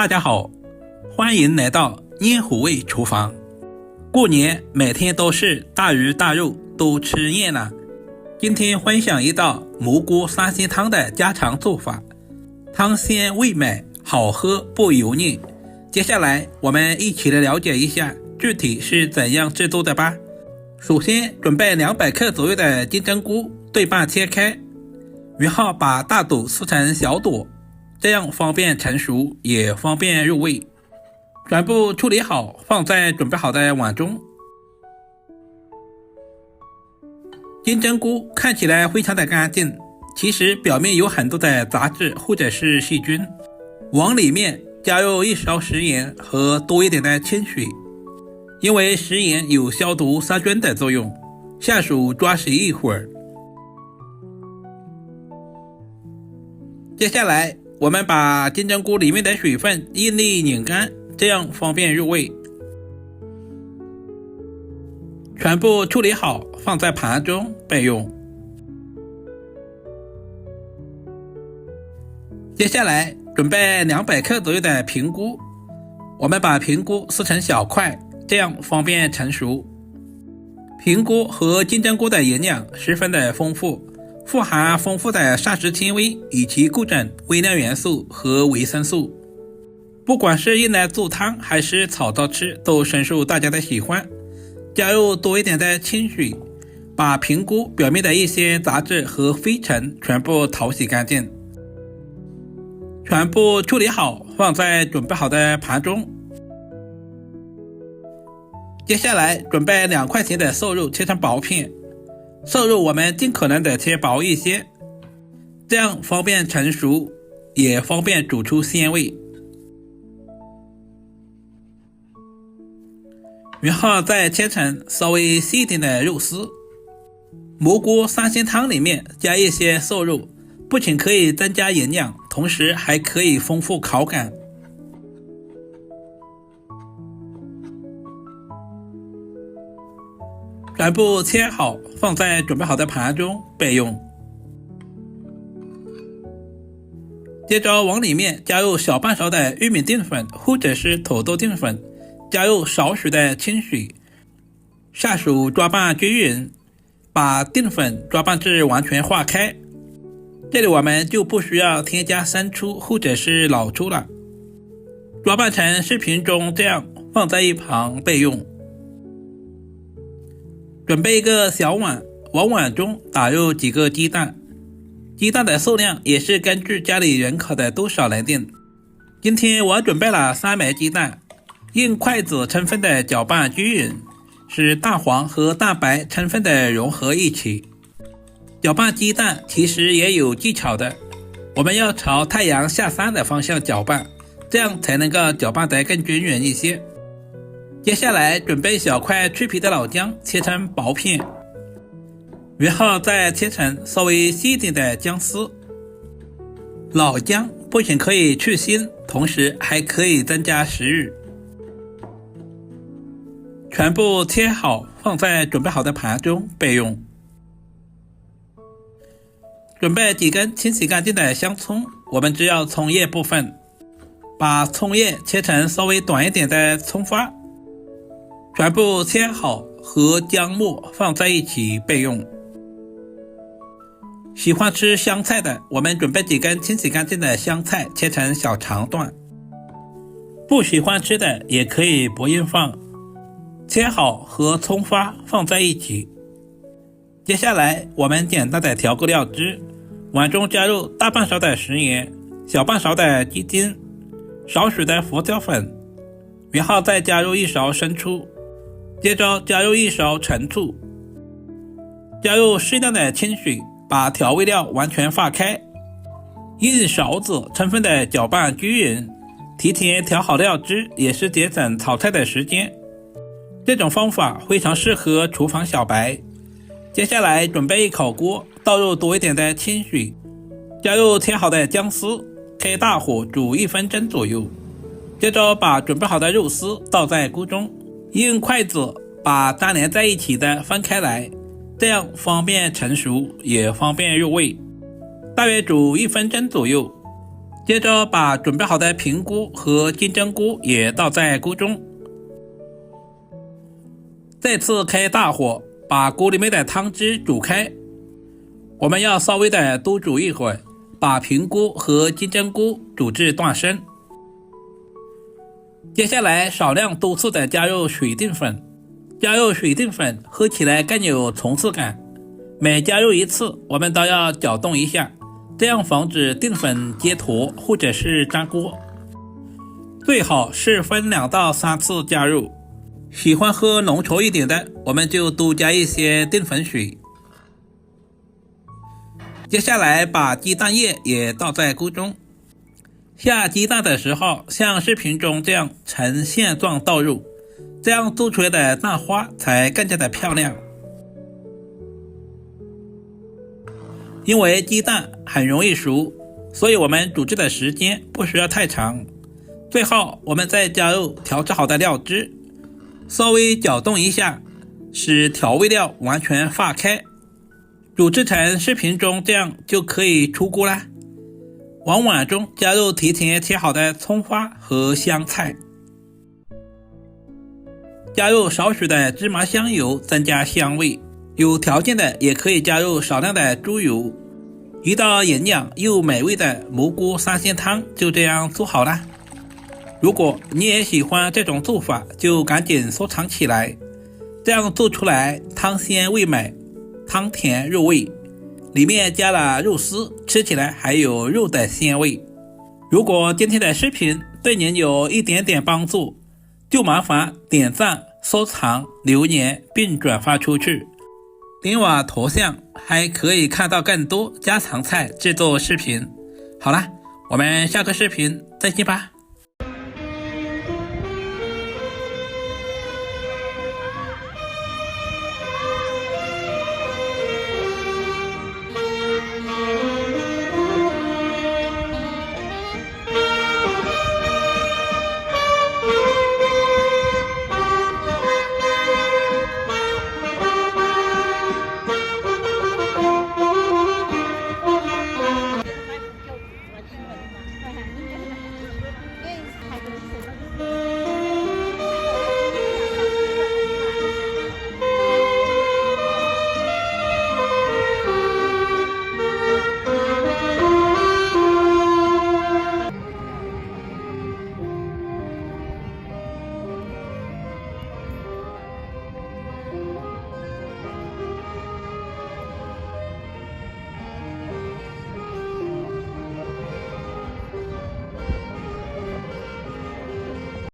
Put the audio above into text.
大家好，歡迎來到煙虎味廚房。過年每天都是大魚大肉，都吃厭了。今天分享一道蘑菇三鮮湯的家常做法，湯鮮味美，好喝不油膩。接下來我們一起來了解一下具體是怎樣制作的吧。首先準備200克左右的金針菇，對半切開，然後把大朵撕成小朵，這樣方便成熟也方便入味。全部處理好，放在準備好的碗中。金針菇看起來非常的乾淨，其實表面有很多的雜質或者是細菌。往裡面加入1勺食鹽和多一點的清水，因為食鹽有消毒殺菌的作用，下手抓洗一會兒。接下來我們把金針菇裡面的水分用力擰乾，這樣方便入味。全部處理好，放在盤中備用。接下來準備200克左右的平菇，我們把平菇撕成小塊，這樣方便成熟。平菇和金針菇的營養十分的豐富，富含豐富的膳食纖維以及各種微量元素和維生素，不管是用來做湯還是炒着吃，都深受大家的喜歡。加入多一點的清水，把平菇表面的一些雜質和灰塵全部淘洗乾淨。全部處理好，放在準備好的盤中。接下來準備2塊錢的瘦肉，切成薄片。瘦肉我們盡可能的切薄一些，這樣方便成熟，也方便煮出鮮味。然後再切成稍微細一點的肉絲。蘑菇三鮮湯裡面加一些瘦肉，不僅可以增加營養，同時還可以豐富口感。全部切好，放在準備好的盤中備用。接着往裡面加入小半勺的玉米淀粉或者是土豆淀粉，加入少許的清水，下手抓拌均勻，把淀粉抓拌至完全化開。這裡我們就不需要添加生抽或者是老抽了，抓拌成視頻中這樣，放在一旁備用。準備一個小碗，往碗中打入幾個雞蛋，雞蛋的數量也是根據家裡人口的多少來定。今天我準備了3枚雞蛋，用筷子充分的攪拌均勻，使蛋黃和蛋白充分的融合一起。攪拌雞蛋其實也有技巧的，我們要朝太陽下山的方向攪拌，這樣才能夠攪拌得更均勻一些。接下來準備小塊去皮的老薑，切成薄片，然後再切成稍微細一點的薑絲。老薑不僅可以去腥，同時還可以增加食慾。全部切好，放在準備好的盤中備用。準備幾根清洗乾淨的香蔥，我們只要蔥葉部分，把蔥葉切成稍微短一點的蔥花。全部切好，和薑末放在一起備用。喜歡吃香菜的，我們準備幾根清洗乾淨的香菜，切成小長段。不喜歡吃的也可以不用放。切好和蔥花放在一起。接下來我們簡單的調個料汁，碗中加入大半勺的食鹽，小半勺的雞精，少許的胡椒粉，然後再加入1勺生抽，接着加入1勺陳醋，加入適量的清水，把調味料完全化開，用勺子充分的攪拌均勻。提前調好料汁也是節省炒菜的時間，這種方法非常適合廚房小白。接下來準備一口鍋，倒入多一點的清水，加入切好的薑絲，開大火煮1分鐘左右。接着把準備好的肉絲倒在鍋中，用筷子把粘連在一起的分開來，這樣方便成熟也方便入味。大約煮1分鐘左右，接着把準備好的平菇和金針菇也倒在菇中，再次開大火，把菇裡面的湯汁煮開。我們要稍微的多煮一會兒，把平菇和金針菇煮至斷生。接下來少量多次的加入水淀粉，加入水淀粉喝起來更有层次感。每加入一次，我們都要攪動一下，這樣防止澱粉結坨或者是粘鍋。最好是分2到3次加入，喜歡喝濃稠一點的，我們就多加一些澱粉水。接下來把雞蛋液也倒在菇中，下雞蛋的時候像視頻中這樣呈線狀倒入，這樣做出來的蛋花才更加的漂亮。因為雞蛋很容易熟，所以我們煮制的時間不需要太長。最後我們再加入調製好的料汁，稍微攪動一下，使調味料完全化開，煮制成視頻中這樣就可以出鍋啦。往碗中加入提前切好的蔥花和香菜，加入少許的芝麻香油增加香味，有條件的也可以加入少量的豬油。一道營養又美味的蘑菇三鮮湯就這樣做好了。如果你也喜歡這種做法，就趕緊收藏起來。這樣做出來湯鮮味美，湯甜入味，裡面加了肉絲，吃起來還有肉的鮮味。如果今天的視頻對您有一點點幫助，就麻煩點讚、收藏、留言並轉發出去。點我頭像還可以看到更多家常菜製作視頻。好了，我們下個視頻再見吧。